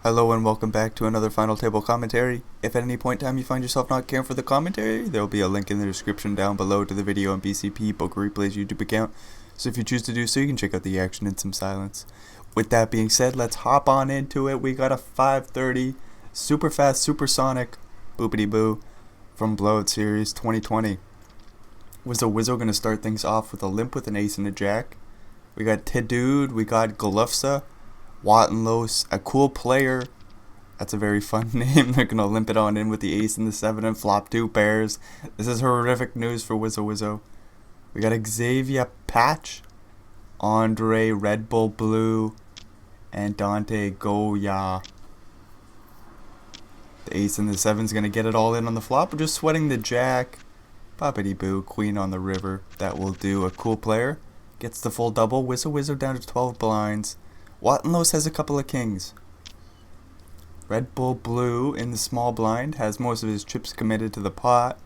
Hello and welcome back to another Final Table commentary. If at any point in time you find yourself not caring for the commentary, there will be a link in the description down below to the video on BCP Poker Replay's YouTube account, so if you choose to do so, you can check out the action in some silence. With that being said, let's hop on into it. We got a 530 super fast supersonic boopity boo from Blowout Series 2020. Was the Wizzo going to start things off with a limp with an ace and a jack? We got Dude, we got Galufsa, Wattenlos, a cool player. That's a very fun name. They're gonna limp it on in with the ace and the 7 and flop 2 pairs. This is horrific news for Wizzo. We got Xavier Patch, Andre Red Bull Blue, and Dante Goya. The ace and the 7's gonna get it all in on the flop. We're just sweating the jack. Poppity boo, queen on the river. That will do. A cool player gets the full double. Wizzo down to 12 blinds. Wattenlos has a couple of kings. Red Bull Blue in the small blind has most of his chips committed to the pot.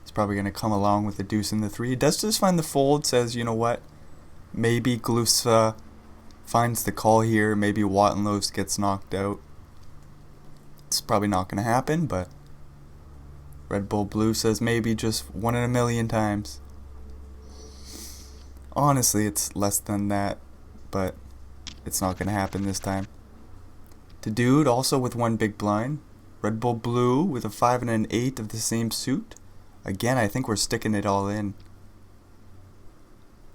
He's probably going to come along with the deuce and the 3. He does just find the fold, says, you know what, maybe Glusa finds the call here, maybe Wattenlos gets knocked out. It's probably not going to happen, but Red Bull Blue says maybe just 1 in a million times. Honestly, it's less than that, but it's not going to happen this time. Dude also with 1 big blind. Red Bull Blue with a 5 and an 8 of the same suit. Again, I think we're sticking it all in.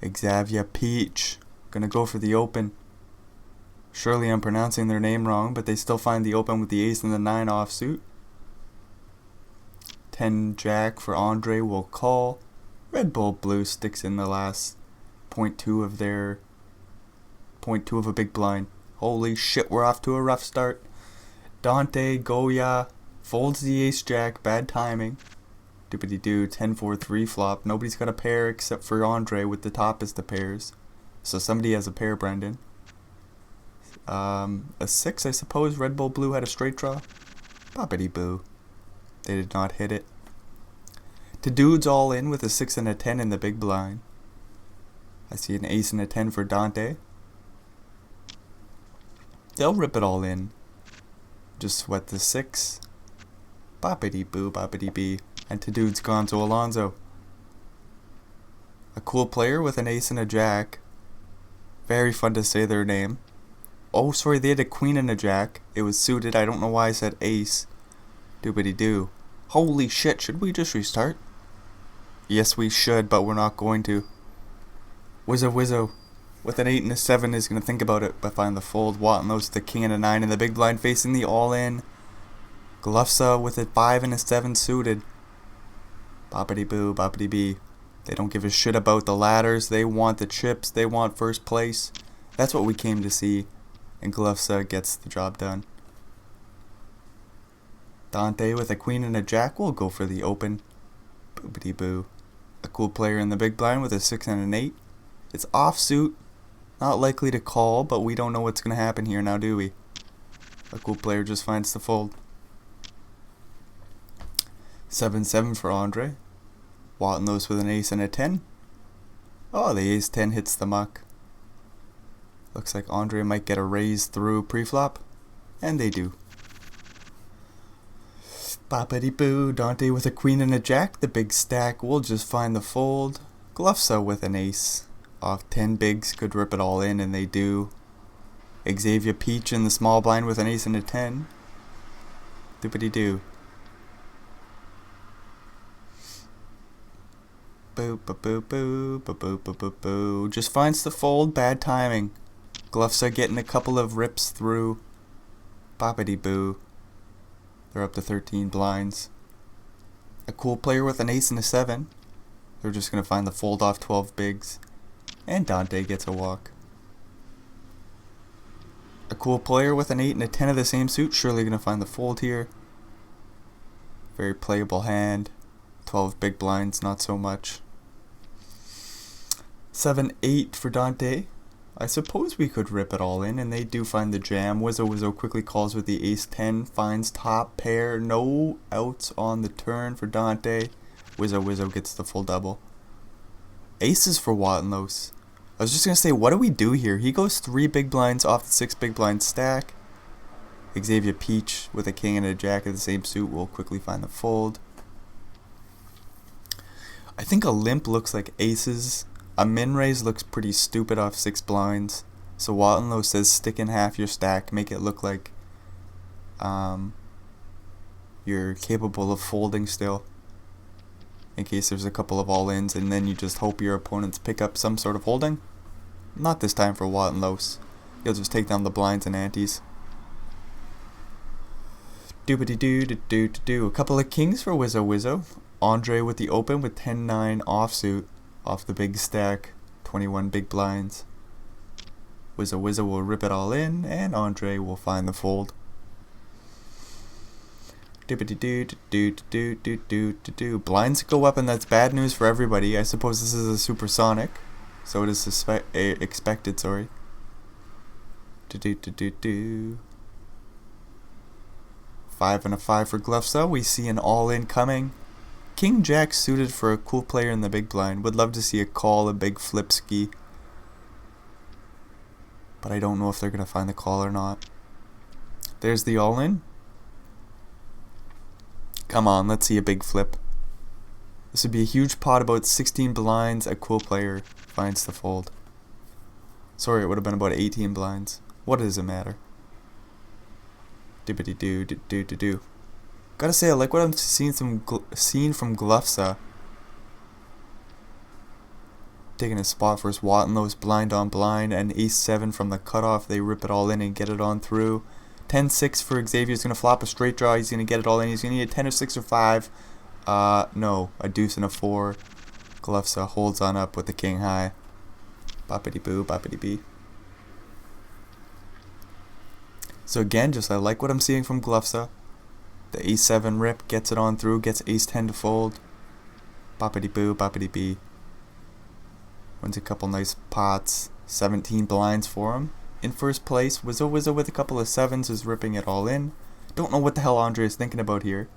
Xavier Peach gonna go for the open. Surely I'm pronouncing their name wrong, but they still find the open with the ace and the 9 offsuit. 10 jack for Andre will call. Red Bull Blue sticks in the last 0.2 of their 0.2 of a big blind. Holy shit, we're off to a rough start. Dante Goya folds the ace jack, bad timing. Doopity doo, 10-4-3 flop. Nobody's got a pair except for Andre with the top as the pairs. So somebody has a pair, Brendan. A 6, I suppose. Red Bull Blue had a straight draw. Boppity boo. They did not hit it. Dude's all in with a 6 and a 10 in the big blind. I see an ace and a 10 for Dante. They'll rip it all in. Just sweat the 6. Boppity boo, boppity bee. And Dude's Gonzo Alonzo. A cool player with an ace and a jack. Very fun to say their name. Oh, sorry, they had a queen and a jack. It was suited. I don't know why I said ace. Doobity doo. Holy shit, should we just restart? Yes, we should, but we're not going to. Wizzo with an 8 and a 7 is going to think about it, but find the fold. Wattenlos the king and a 9 in the big blind facing the all-in. Galufsa with a 5 and a 7 suited. Boppity boo, boppity bee. They don't give a shit about the ladders. They want the chips. They want first place. That's what we came to see. And Galufsa gets the job done. Dante with a queen and a jack will go for the open. Boopity boo. A cool player in the big blind with a 6 and an 8. It's offsuit. Not likely to call, but we don't know what's going to happen here now, do we? A cool player just finds the fold. 7-7 for Andre. Wattenlos with an ace and a 10. Oh, the ace 10 hits the muck. Looks like Andre might get a raise through preflop. And they do. Boppity boo. Dante with a queen and a jack. The big stack will just find the fold. Galufsa with an ace. Off 10 bigs could rip it all in, and they do. Xavier Peach in the small blind with an ace and a 10. Doopity doo. Boo, boo, boo, boo, boo, boo, boo, boo, boo. Just finds the fold, bad timing. Galufsa getting a couple of rips through. Boppity boo. They're up to 13 blinds. A cool player with an ace and a 7. They're just going to find the fold off 12 bigs. And Dante gets a walk. A cool player with an 8 and a 10 of the same suit. Surely going to find the fold here. Very playable hand. 12 big blinds, not so much. 7-8 for Dante. I suppose we could rip it all in, and they do find the jam. Wizzo quickly calls with the ace 10. Finds top pair. No outs on the turn for Dante. Wizzo gets the full double. Aces for Wattenlos. I was just gonna say, what do we do here? He goes 3 big blinds off the 6 big blind stack. Xavier Peach with a king and a jack of the same suit will quickly find the fold. I think a limp looks like aces. A min raise looks pretty stupid off 6 blinds. So Wattenlow says stick in half your stack, make it look like you're capable of folding still, in case there's a couple of all-ins, and then you just hope your opponents pick up some sort of holding. Not this time for Wattenlow. He'll just take down the blinds and antes. Doobity-doo-doo-doo-doo. A couple of kings for Wizzo. Andre with the open with 10-9 offsuit off the big stack, 21 big blinds. Wizzo will rip it all in, and Andre will find the fold. Blinds go up, and that's bad news for everybody. I suppose this is a supersonic, so it is expected. Sorry. 5 and a 5 for Glufsa. We see an all-in coming. King Jack suited for a cool player in the big blind. Would love to see a call, a big flip ski, but I don't know if they're gonna find the call or not. There's the all-in. Come on, let's see a big flip. This would be a huge pot, about 16 blinds. A cool player finds the fold. Sorry, it would have been about 18 blinds. What does it matter? Dibbity-doo-doo-doo-doo. Gotta say, I like what I'm seeing from Glufsa. Taking a spot for his Wattenlow's blind on blind, and ace-7 from the cutoff. They rip it all in and get it on through. 10-6 for Xavier's gonna flop a straight draw. He's gonna get it all in. He's gonna need a 10 or 6 or 5. No, a deuce and a 4. Glufsa holds on up with the king high. Boppity boo, boppity bee. So again, just I like what I'm seeing from Glufsa. The ace-7 rip gets it on through, gets ace-10 to fold. Boppity boo, boppity bee. Wins a couple nice pots. 17 blinds for him. In first place, Wizzo with a couple of 7s is ripping it all in. Don't know what the hell Andre is thinking about here.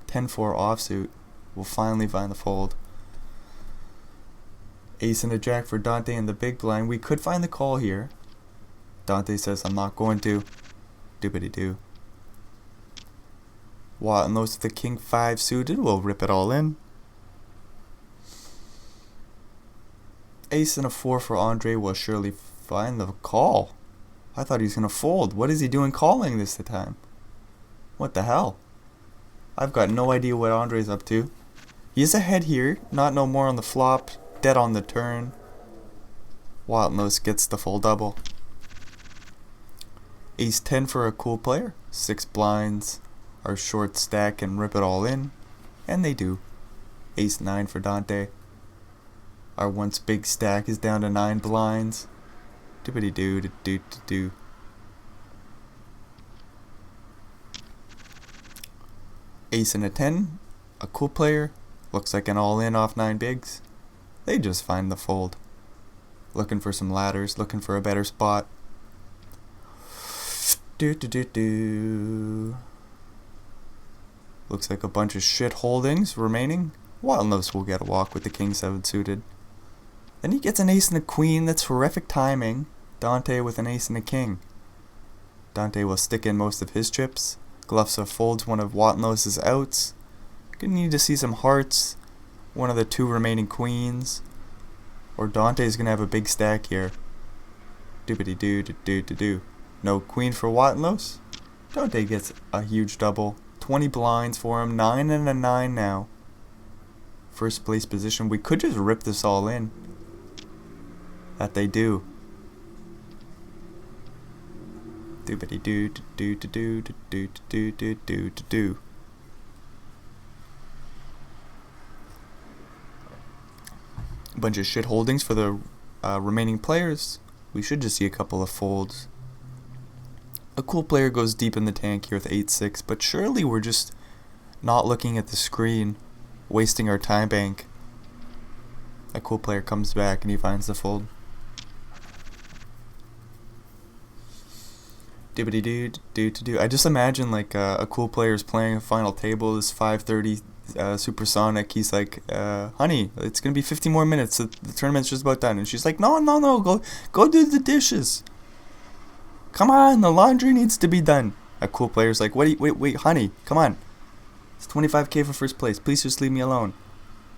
10-4 offsuit. Will finally find the fold. Ace and a jack for Dante in the big blind. We could find the call here. Dante says, I'm not going to. Doobity-doo. Wattenlow with the king 5 suited will rip it all in. Ace and a 4 for Andre will surely find the call. I thought he was going to fold. What is he doing calling this time? What the hell? I've got no idea what Andre's up to. He is ahead here. Not no more on the flop. Dead on the turn. Wattenlow gets the full double. Ace-10 for a cool player. 6 blinds. Our short stack and rip it all in. And they do. Ace-9 for Dante. Our once big stack is down to 9 blinds. Doobity-doo-doo-doo-doo. Ace and a 10. A cool player. Looks like an all-in off 9 bigs. They just find the fold. Looking for some ladders. Looking for a better spot. Do-do-do-do. Looks like a bunch of shit holdings remaining. Wattenlow will get a walk with the king 7 suited. Then he gets an ace and a queen. That's horrific timing. Dante with an ace and a king. Dante will stick in most of his chips. Glufsa folds one of Wattenlow's outs. Gonna need to see some hearts. One of the 2 remaining queens. Or Dante's gonna have a big stack here. Doobity-doo-doo-doo-doo. No queen for Wattenlow. Dante gets a huge double. 20 blinds for him. 9 and a 9 now. First place position. We could just rip this all in. That they do. Doobity-doo-doo-doo-doo-doo-doo-doo-doo-doo. A bunch of shit holdings for the remaining players. We should just see a couple of folds. A cool player goes deep in the tank here with 8-6, but surely we're just not looking at the screen, wasting our time bank. A cool player comes back and he finds the fold. Dibbity-doo-doo-doo-doo. I just imagine like a cool player is playing a final table. It's 5:30. supersonic. He's like, honey, it's gonna be 15 more minutes. The tournament's just about done. And she's like, no, go do the dishes. Come on, the laundry needs to be done. A cool player's like, wait, honey, come on. It's 25K for first place. Please just leave me alone.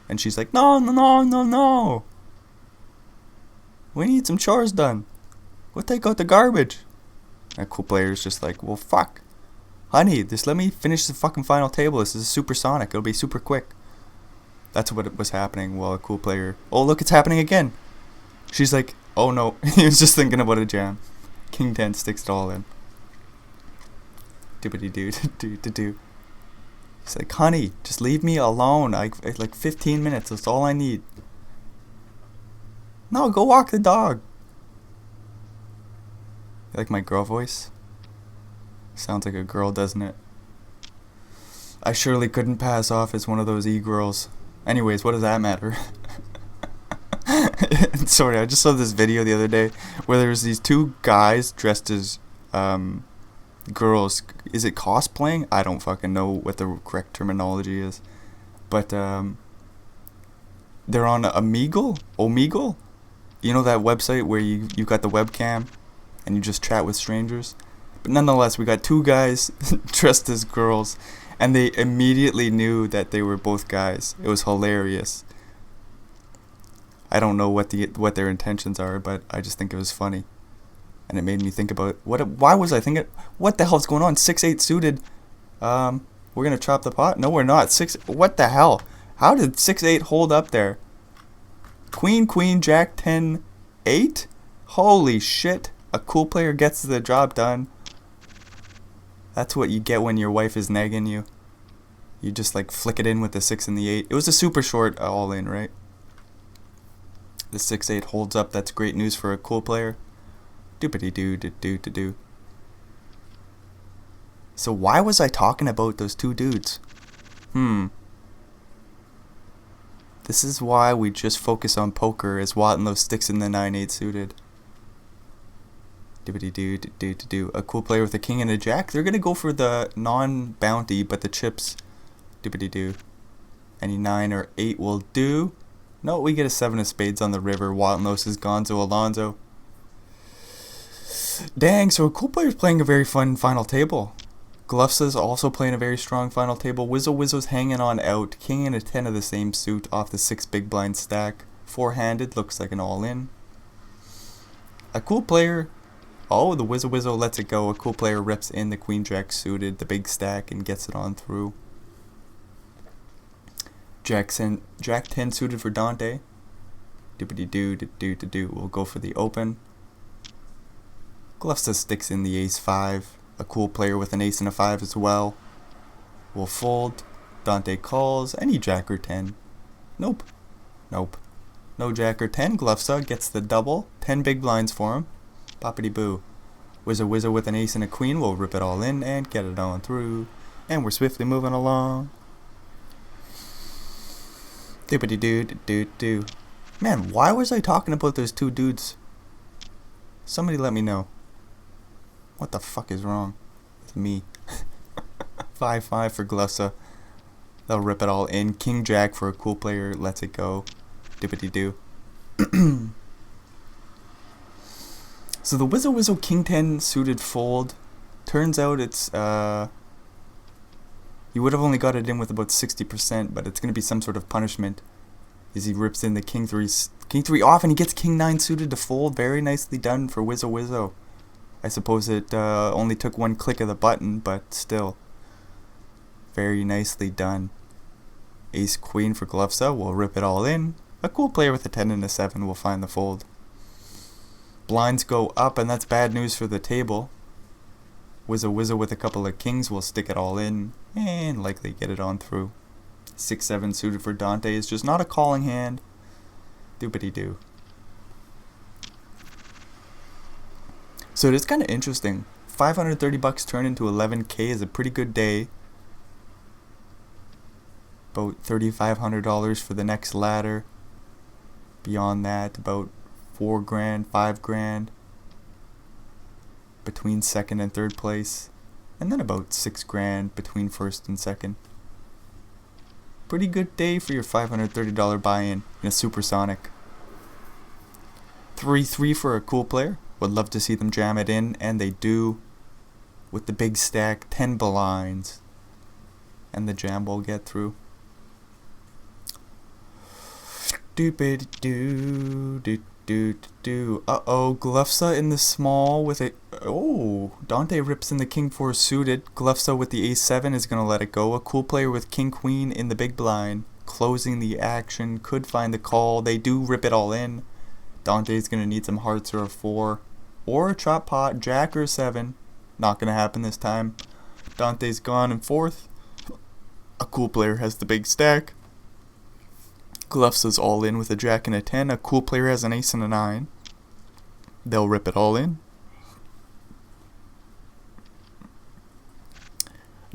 And she's like, no. We need some chores done. Go take out the garbage. A cool player's just like, well, fuck. Honey, just let me finish the fucking final table. This is supersonic. It'll be super quick. That's what was happening while a cool player... Oh, look, it's happening again. She's like, oh no. He was just thinking about a jam. King 10 sticks it all in. Do. He's like, honey, just leave me alone. Like 15 minutes. That's all I need. No, go walk the dog. You like my girl voice? Sounds like a girl, doesn't it? I surely couldn't pass off as one of those e-girls. Anyways, what does that matter? Sorry, I just saw this video the other day where there was these two guys dressed as girls. Is it cosplaying? I don't fucking know what the correct terminology is. But they're on Omegle? You know that website where you got the webcam and you just chat with strangers? But nonetheless, we got two guys dressed as girls, and they immediately knew that they were both guys. It was hilarious. I don't know what their intentions are, but I just think it was funny. And it made me think about why was I thinking, what the hell's going on? 6-8 suited. We're gonna chop the pot? No, we're not. What the hell? How did 6-8 hold up there? Queen, Jack 10, 8? Holy shit. A cool player gets the job done. That's what you get when your wife is nagging you. You just like flick it in with the 6 and the 8. It was a super short all in, right? The 6-8 holds up. That's great news for a cool player. Doopity-doo-doo-doo-doo. So why was I talking about those two dudes? This is why we just focus on poker, as Wattenlow sticks in the 9-8 suited. Doopity-doo-doo-doo-doo. A cool player with a king and a jack. They're gonna go for the non-bounty, but the chips. Doopity-doo. Any 9 or 8 will do. No, we get a 7 of spades on the river. Wattenlow says Gonzo Alonzo. Dang, so a cool player's playing a very fun final table. Glufsa's also playing a very strong final table. Wizzo's hanging on out. King and a 10 of the same suit off the 6 big blind stack. Four-handed, looks like an all-in. A cool player... Oh, the Wizzo lets it go. A cool player rips in the Queen Jack suited, the big stack, and gets it on through. Jack 10 suited for Dante. Doopity-doo-doo-doo-doo. We'll go for the open. Glufsa sticks in the ace 5. A cool player with an ace and a 5 as well. We'll fold. Dante calls. Any jack or 10. Nope. No jack or 10. Glufsa gets the double. 10 big blinds for him. Poppity boo. Wizzo with an ace and a queen. We'll rip it all in and get it on through. And we're swiftly moving along. Doopity doo. Man, why was I talking about those two dudes? Somebody let me know. What the fuck is wrong with me? 5-5 for Glufsa. They'll rip it all in. King Jack for a cool player. Lets it go. Doopity doo. So the Wizzo King 10 suited fold. Turns out it's you would have only got it in with about 60%, but it's gonna be some sort of punishment. As he rips in the King 3 off, and he gets King 9 suited to fold. Very nicely done for Wizzo. I suppose it only took one click of the button, but still. Very nicely done. Ace Queen for Glufsa. We'll rip it all in. A cool player with a 10 and a 7 will find the fold. Blinds go up, and that's bad news for the table. Wizzo with a couple of kings will stick it all in and likely get it on through. 6-7 suited for Dante is just not a calling hand. Doopity doo. So it is kind of interesting. $530 turned into $11K is a pretty good day. About $3,500 for the next ladder. Beyond that, about $4,000, $5,000 between second and third place, and then about $6,000 between first and second. Pretty good day for your $530 buy-in in a supersonic. 3-3 for a cool player. Would love to see them jam it in, and they do. With the big stack, 10 blinds. And the jam will get through. Uh-oh, Glufsa in the small with a... Oh, Dante rips in the king 4 suited. Glufsa with the ace 7 is going to let it go. A cool player with king queen in the big blind. Closing the action. Could find the call. They do rip it all in. Dante's going to need some hearts or a 4. Or a chop pot, jack or 7. Not going to happen this time. Dante's gone in 4th. A cool player has the big stack. Glufsa's all in with a jack and a 10. A cool player has an ace and a 9. They'll rip it all in.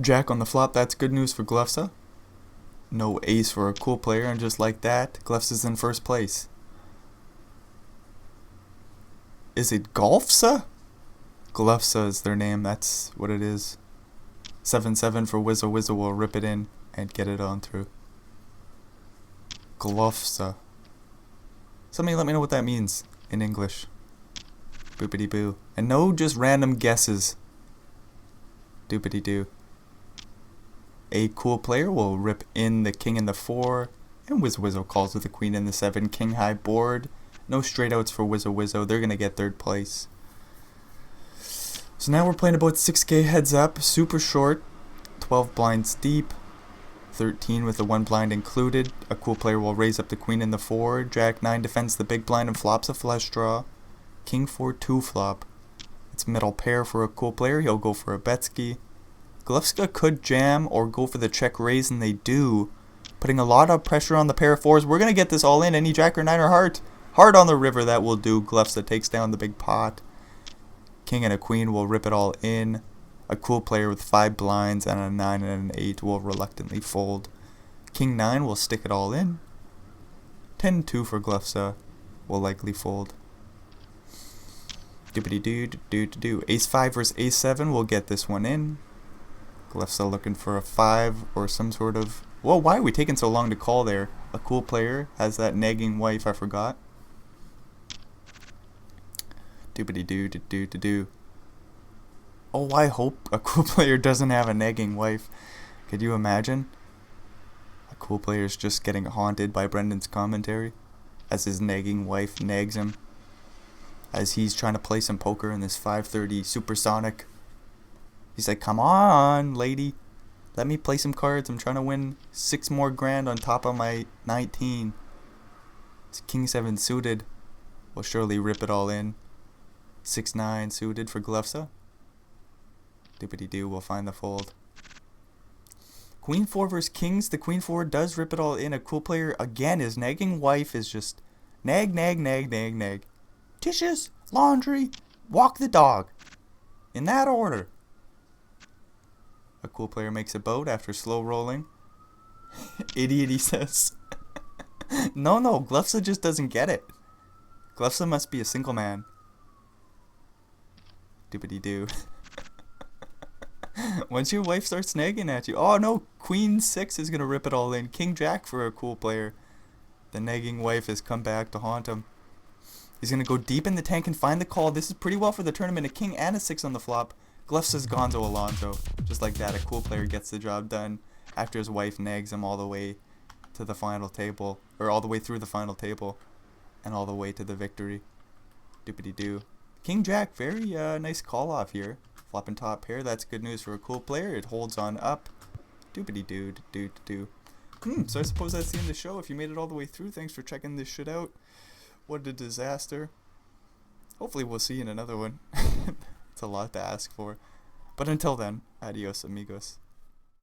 Jack on the flop, that's good news for Glufsa. No ace for a cool player, and just like that, Glufsa's in first place. Is it Golfsa? Glufsa is their name, that's what it is. 7-7 for Wizza. Wizza will rip it in and get it on through. Glufsa. Somebody let me know what that means in English. Boopity boo. And no just random guesses. Doopity doo. A cool player will rip in the king and the 4. And Wizzo calls with the queen and the 7. King high board. No straight outs for Wizzo. They're going to get 3rd place. So now we're playing about 6k heads up. Super short. 12 blinds deep. 13 with the 1 blind included. A cool player will raise up the queen and the 4. Jack 9 defends the big blind and flops a flush draw. King 4 2 flop. It's middle pair for a cool player. He'll go for a Betsky. Glufska could jam or go for the check raise, and they do. Putting a lot of pressure on the pair of 4s. We're going to get this all in. Any jack or 9 or heart. Heart on the river, that will do. Glufsa takes down the big pot. King and a queen will rip it all in. A cool player with 5 blinds and a 9 and an 8 will reluctantly fold. King 9 will stick it all in. 10-2 for Glufsa will likely fold. Doopity-doo-doo-doo-doo. Ace 5 versus ace 7 will get this one in. Glufsa looking for a 5 or some sort of... Whoa, why are we taking so long to call there? A cool player has that nagging wife, I forgot. Doopity-doo-doo-doo-doo. Oh, I hope a cool player doesn't have a nagging wife. Could you imagine? A cool player's just getting haunted by Brendan's commentary as his nagging wife nags him as he's trying to play some poker in this 530 supersonic. He's like, come on, lady. Let me play some cards. I'm trying to win 6 more grand on top of my 19. It's King 7 suited. Will surely rip it all in. 6-9 suited for Glufsa. Doopity-doo will find the fold. Queen 4 versus Kings. The Queen 4 does rip it all in. A cool player, again, his nagging wife is just nag, nag, nag, nag, nag. Dishes, laundry, walk the dog. In that order. A cool player makes a boat after slow rolling. Idiot, he says. No, Glufsa just doesn't get it. Glufsa must be a single man. Doopity-doo. Once your wife starts nagging at you. Oh no, Queen 6 is going to rip it all in. King Jack for a cool player. The nagging wife has come back to haunt him. He's going to go deep in the tank and find the call. This is pretty well for the tournament. A king and a 6 on the flop. Glufsa's Gonzo Alonso. Just like that, a cool player gets the job done after his wife nags him all the way to the final table. Or all the way through the final table. And all the way to the victory. Doopity-doo. King Jack, very nice call off here. Flopping top pair, that's good news for a cool player. It holds on up. Doopity-doo-doo-doo-doo. So I suppose that's the end of the show. If you made it all the way through, thanks for checking this shit out. What a disaster. Hopefully we'll see you in another one. It's a lot to ask for. But until then, adios amigos.